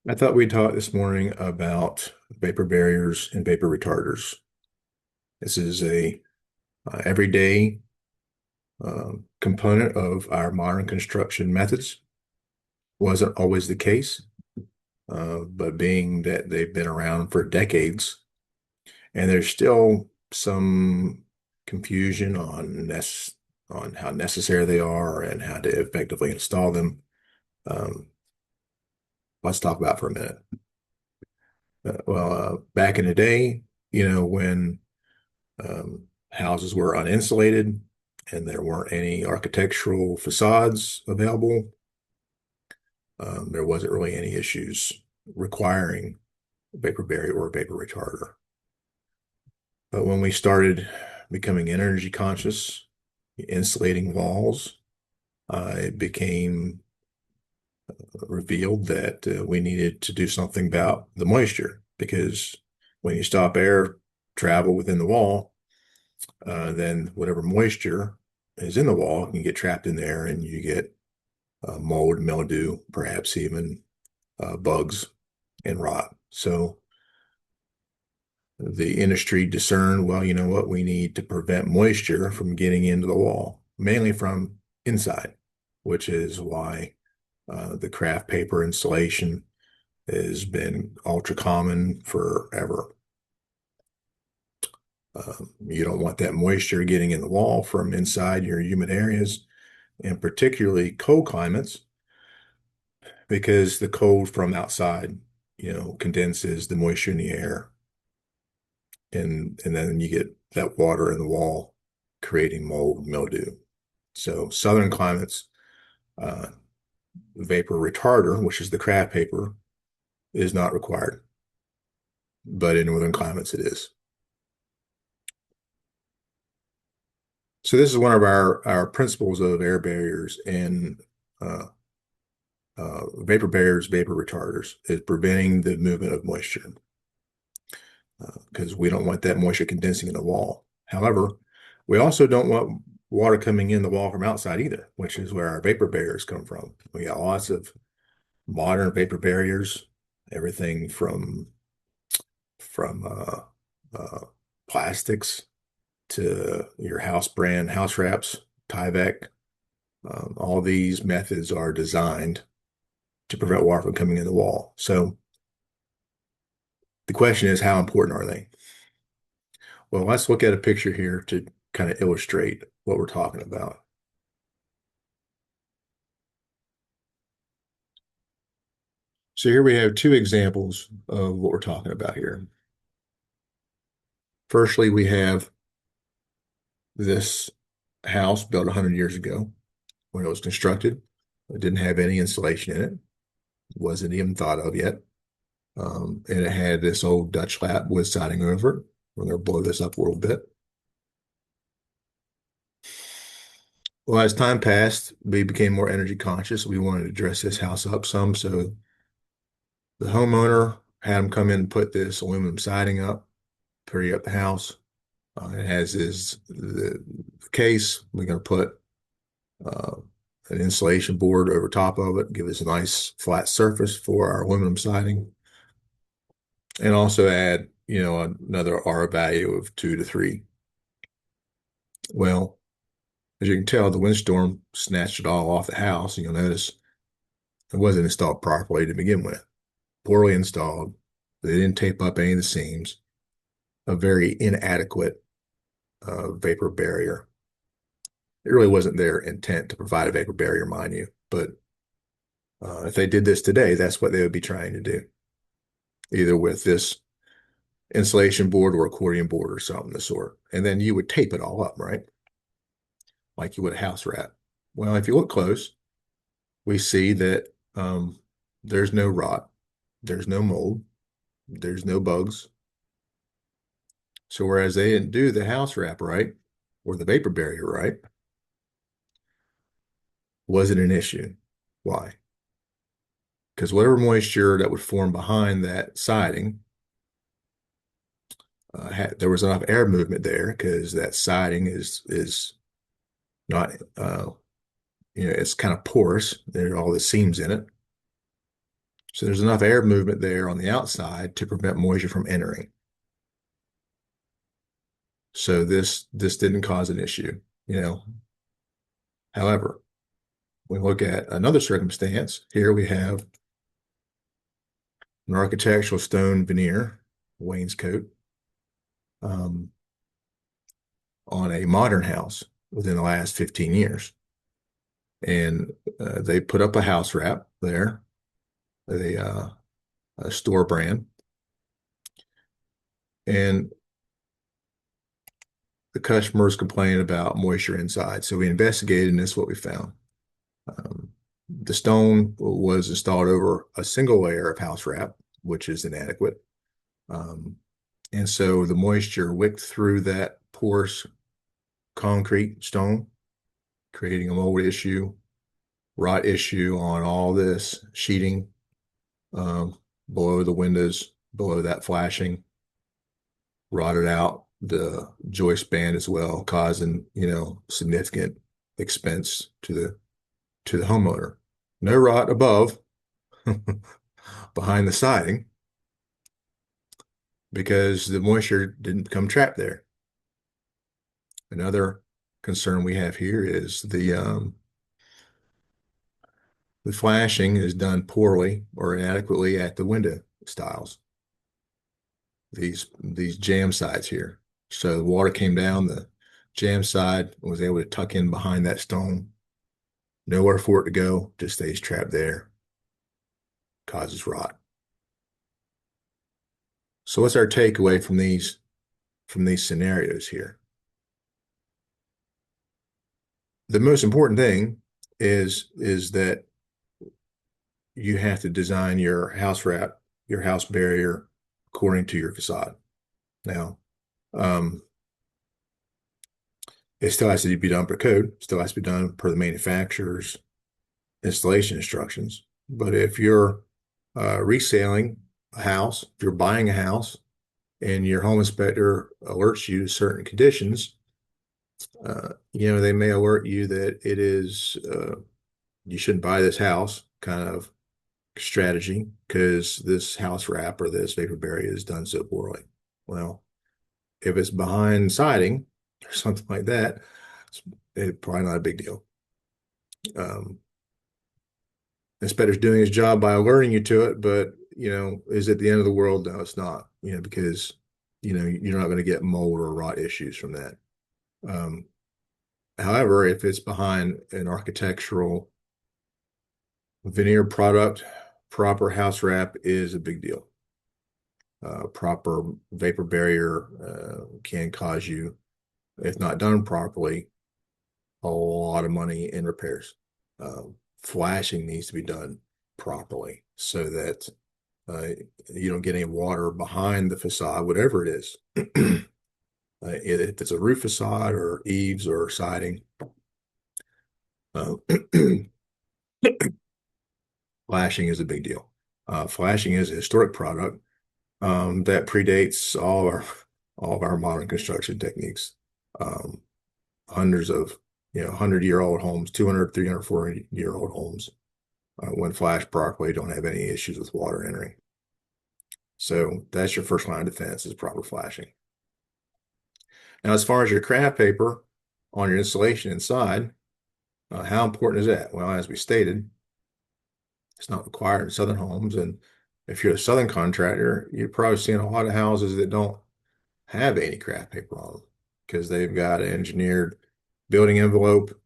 I thought we'd talk this morning about vapor barriers and vapor retarders. This is a everyday component of our modern construction methods. Wasn't always the case, but being that they've been around for decades, and there's still some confusion on how necessary they are and how to effectively install them. Um, let's talk about for a minute. Back in the day, when houses were uninsulated and there weren't any architectural facades available. There wasn't really any issues requiring vapor barrier or vapor retarder. But when we started becoming energy conscious, insulating walls, it became revealed that we needed to do something about the moisture because when you stop air travel within the wall, then whatever moisture is in the wall can get trapped in there and you get mold, mildew, perhaps even bugs and rot. So the industry discerned, well, you know what, we need to prevent moisture from getting into the wall, mainly from inside, which is why the craft paper insulation has been ultra common forever. You don't want that moisture getting in the wall from inside your humid areas, and particularly cold climates, because the cold from outside, condenses the moisture in the air, and then you get that water in the wall creating mold, mildew. So southern climates, uh, vapor retarder, which is the craft paper, is not required, but in northern climates it is. So this is one of our principles of air barriers and uh, vapor barriers, vapor retarders, is preventing the movement of moisture because we don't want that moisture condensing in the wall. However, we also don't want water coming in the wall from outside either, which is where our vapor barriers come from. We got lots of modern vapor barriers, everything from plastics to your house brand house wraps, Tyvek. All these methods are designed to prevent water from coming in the wall. So the question is, how important are they? Well, let's look at a picture here to kind of illustrate what we're talking about. So here we have two examples of what we're talking about here. Firstly, we have this house built 100 years ago when it was constructed. It didn't have any insulation in it. It wasn't even thought of yet. And it had this old Dutch lap wood siding over it. We're going to blow this up a little bit. Well, as time passed, we became more energy conscious. We wanted to dress this house up some. So the homeowner had him come in and put this aluminum siding up, pretty up the house. It has the case. We're going to put uh, an insulation board over top of it, give us a nice flat surface for our aluminum siding, and also add, another R value of 2 to 3. Well, as you can tell, the windstorm snatched it all off the house, and you'll notice it wasn't installed properly to begin with. Poorly installed. They didn't tape up any of the seams. A very inadequate vapor barrier. It really wasn't their intent to provide a vapor barrier, mind you, but if they did this today, that's what they would be trying to do, either with this insulation board or accordion board or something of the sort. And then you would tape it all up, right? Like you would a house wrap. Well, if you look close, we see that there's no rot, there's no mold, there's no bugs. So whereas they didn't do the house wrap right or the vapor barrier right, wasn't an issue. Why? Because whatever moisture that would form behind that siding, there was enough air movement there because that siding is not it's kind of porous. There are all the seams in it. So there's enough air movement there on the outside to prevent moisture from entering. So this didn't cause an issue, you know. However, we look at another circumstance. Here we have an architectural stone veneer wainscot um, on a modern house within the last 15 years. And they put up a house wrap there, a store brand, and the customers complained about moisture inside. So we investigated, and this is what we found. Um, the stone was installed over a single layer of house wrap, which is inadequate. Um, and so the moisture wicked through that porous concrete stone, creating a mold issue, rot issue on all this sheeting below the windows, below that flashing, rotted out the joist band as well, causing, significant expense to the homeowner. No rot above behind the siding because the moisture didn't become trapped there. Another concern we have here is the flashing is done poorly or inadequately at the window stiles. These jam sides here. So the water came down the jam side and was able to tuck in behind that stone. Nowhere for it to go, just stays trapped there, causes rot. So what's our takeaway from these scenarios here? The most important thing is that you have to design your house wrap, your house barrier according to your facade. Now, um, it still has to be done per code, still has to be done per the manufacturer's installation instructions. But if you're reselling a house, if you're buying a house and your home inspector alerts you to certain conditions, they may alert you that it is you shouldn't buy this house kind of strategy because this house wrap or this vapor barrier is done so poorly. Well, if it's behind siding or something like that, it's probably not a big deal. Inspector's doing his job by alerting you to it, but is it the end of the world? No, it's not. Because you're not going to get mold or rot issues from that. However, if it's behind an architectural veneer product, proper house wrap is a big deal. Proper vapor barrier can cause you, if not done properly, a lot of money in repairs. Flashing needs to be done properly so that you don't get any water behind the facade, whatever it is. If it's a roof facade or eaves or siding, flashing is a big deal. Flashing is a historic product that predates all of our modern construction techniques. Hundreds of 100-year-old homes, 200, 300, 400-year-old homes, when flashed properly, don't have any issues with water entering. So that's your first line of defense is proper flashing. Now, as far as your craft paper on your installation inside, how important is that? Well, as we stated, it's not required in southern homes. And if you're a southern contractor, you're probably seeing a lot of houses that don't have any craft paper on them because they've got an engineered building envelope.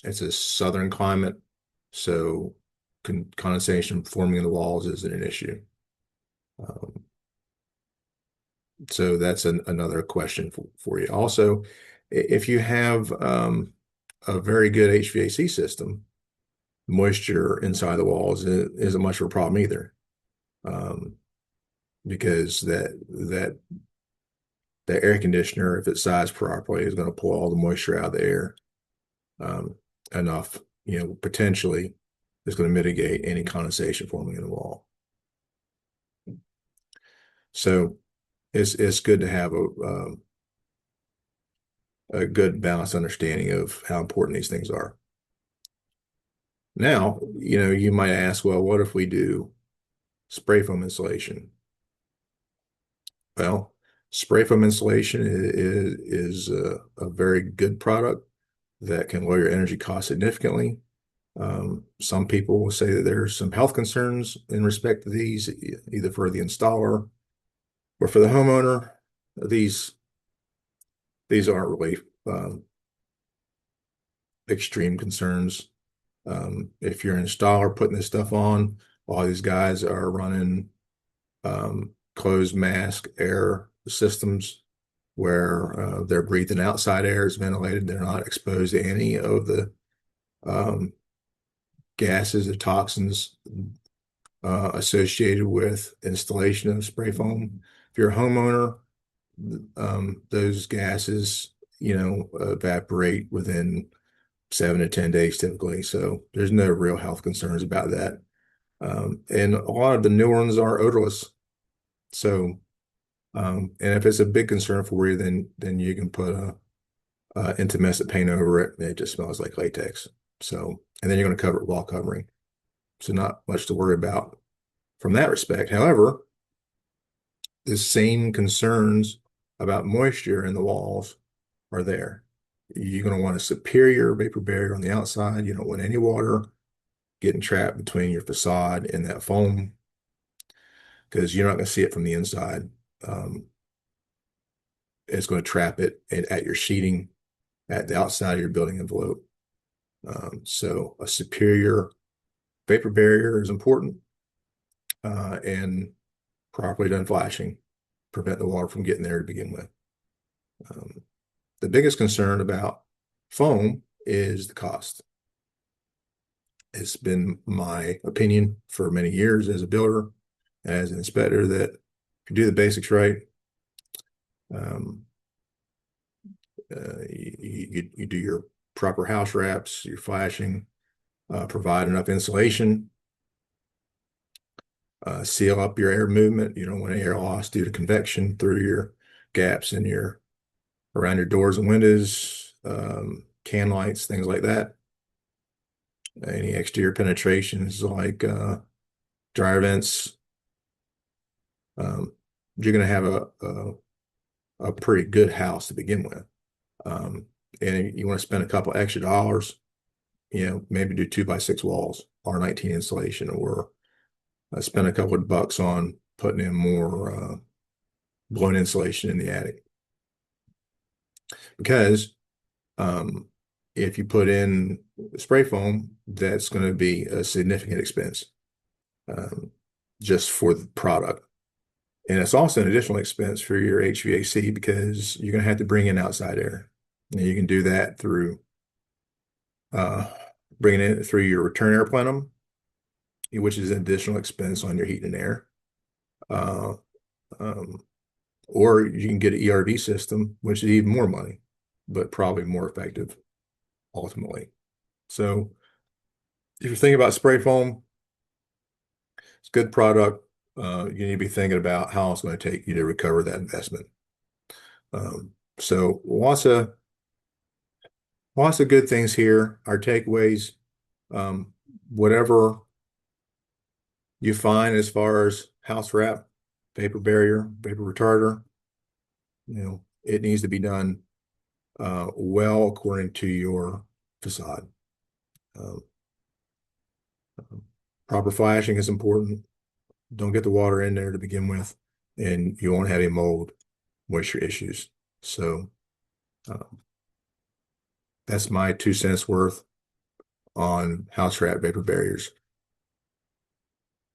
It's a southern climate, so condensation forming in the walls isn't an issue. So that's another question for you. Also, if you have a very good HVAC system, moisture inside the walls isn't much of a problem either, because that air conditioner, if it's sized properly, is going to pull all the moisture out of the air enough, potentially is going to mitigate any condensation forming in the wall. So it's good to have a good balanced understanding of how important these things are. Now, you might ask, well, what if we do spray foam insulation? Well, spray foam insulation is a very good product that can lower your energy costs significantly. Some people will say that there's some health concerns in respect to these, either for the installer or for the homeowner. These these aren't really extreme concerns. If you're an installer putting this stuff on, all these guys are running closed mask air systems where they're breathing outside air is ventilated. They're not exposed to any of the um, gases or toxins associated with installation of spray foam. If you're a homeowner, those gases, evaporate within 7 to 10 days typically. So there's no real health concerns about that. And a lot of the new ones are odorless. So, and if it's a big concern for you, then you can put a intumescent paint over it, and it just smells like latex. So, and then you're going to cover it with wall covering. So not much to worry about from that respect. However, the same concerns about moisture in the walls are there. You're going to want a superior vapor barrier on the outside. You don't want any water getting trapped between your facade and that foam because you're not going to see it from the inside. Um, it's going to trap it at your sheeting at the outside of your building envelope. So a superior vapor barrier is important and properly done flashing prevent the water from getting there to begin with. Um, the biggest concern about foam is the cost. It's been my opinion for many years as a builder, as an inspector, that if you do the basics right, um, you do your proper house wraps, your flashing, provide enough insulation, seal up your air movement. You don't want any air loss due to convection through your gaps in your around your doors and windows, can lights, things like that. Any exterior penetrations like dryer vents, um, you're going to have a pretty good house to begin with. Um, and you want to spend a couple extra dollars, maybe do 2x6 walls, R19 insulation, or spend a couple of bucks on putting in more blown insulation in the attic. Because if you put in spray foam, that's going to be a significant expense um, just for the product. And it's also an additional expense for your HVAC because you're going to have to bring in outside air. And you can do that through uh, bringing it through your return air plenum, which is an additional expense on your heat and air. Uh, um, or you can get an ERV system, which is even more money, but probably more effective ultimately. So if you're thinking about spray foam, it's a good product. You need to be thinking about how it's going to take you to recover that investment. So lots of good things here. Our takeaways, um, whatever you find as far as house wrap, vapor barrier, vapor retarder, it needs to be done well according to your facade. Um, Proper flashing is important. Don't get the water in there to begin with, and you won't have any mold, moisture issues. So um, that's my 2 cents worth on house wrap vapor barriers.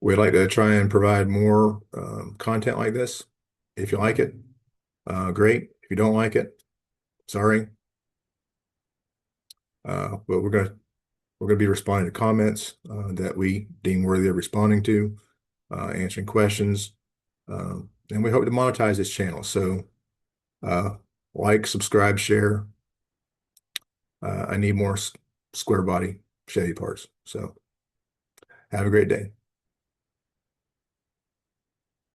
We'd like to try and provide more content like this. If you like it, great. If you don't like it, sorry. But we're gonna be responding to comments that we deem worthy of responding to, answering questions, and we hope to monetize this channel. So like, subscribe, share. I need more square body Chevy parts. So have a great day.